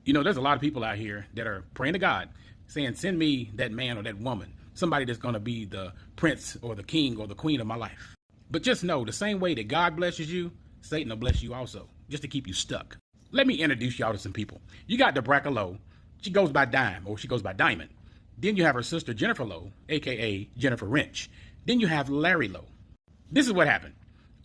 You know, there's a lot of people out here that are praying to God, saying, send me that man or that woman, somebody that's going to be the prince or the king or the queen of my life. But just know, the same way that God blesses you, Satan will bless you also, just to keep you stuck. Let me introduce y'all to some people. You got Debraca Lowe. She goes by Dime, or she goes by Diamond. Then you have her sister, Jennifer Lowe, a.k.a. Jennifer Wrench. Then you have Larry Lowe. This is what happened.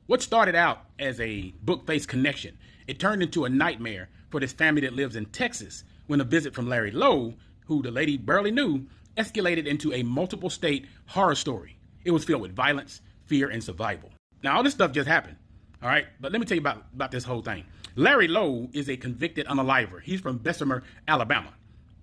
What started out as a book-face connection, it turned into a nightmare for this family that lives in Texas when a visit from Larry Lowe, who the lady barely knew, escalated into a multiple state horror story. It was filled with violence, fear, and survival. Now, all this stuff just happened, all right? But let me tell you about this whole thing. Larry Lowe is a convicted unaliver. He's from Bessemer, Alabama.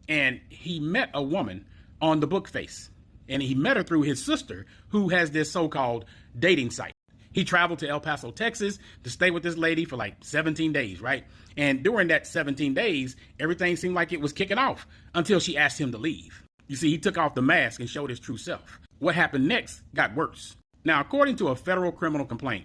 And he met a woman on the book face. And he met her through his sister, who has this so-called dating site. He traveled to El Paso, Texas to stay with this lady for like 17 days, right? And during that 17 days, everything seemed like it was kicking off until she asked him to leave. You see, he took off the mask and showed his true self. What happened next got worse. Now, according to a federal criminal complaint,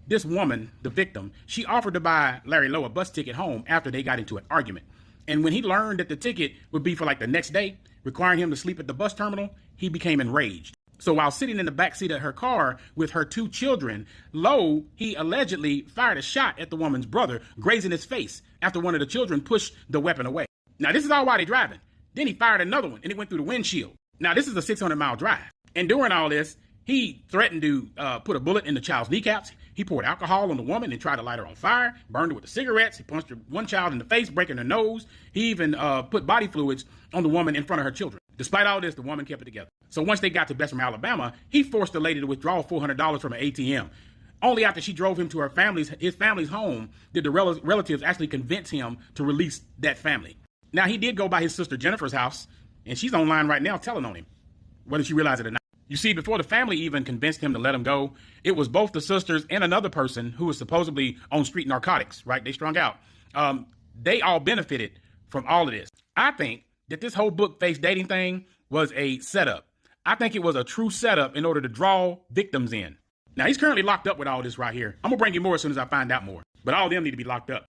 this woman, the victim, she offered to buy Larry Lowe a bus ticket home after they got into an argument. And when he learned that the ticket would be for like the next day, requiring him to sleep at the bus terminal, he became enraged. So while sitting in the backseat of her car with her two children, Lowe, he allegedly fired a shot at the woman's brother, grazing his face after one of the children pushed the weapon away. Now, this is all while they're driving. Then he fired another one, and it went through the windshield. Now, this is a 600-mile drive. And during all this, he threatened to put a bullet in the child's kneecaps. He poured alcohol on the woman and tried to light her on fire, burned her with the cigarettes. He punched one child in the face, breaking her nose. He even put body fluids on the woman in front of her children. Despite all this, the woman kept it together. So once they got to Bessemer, Alabama, he forced the lady to withdraw $400 from an ATM. Only after she drove him to his family's home did the relatives actually convince him to release that family. Now, he did go by his sister Jennifer's house, and she's online right now telling on him, whether she realized it or not. You see, before the family even convinced him to let him go, it was both the sisters and another person who was supposedly on street narcotics, right? They strung out. They all benefited from all of this. I think that this whole book-face dating thing was a setup. I think it was a true setup in order to draw victims in. Now, he's currently locked up with all this right here. I'm going to bring you more as soon as I find out more. But all of them need to be locked up.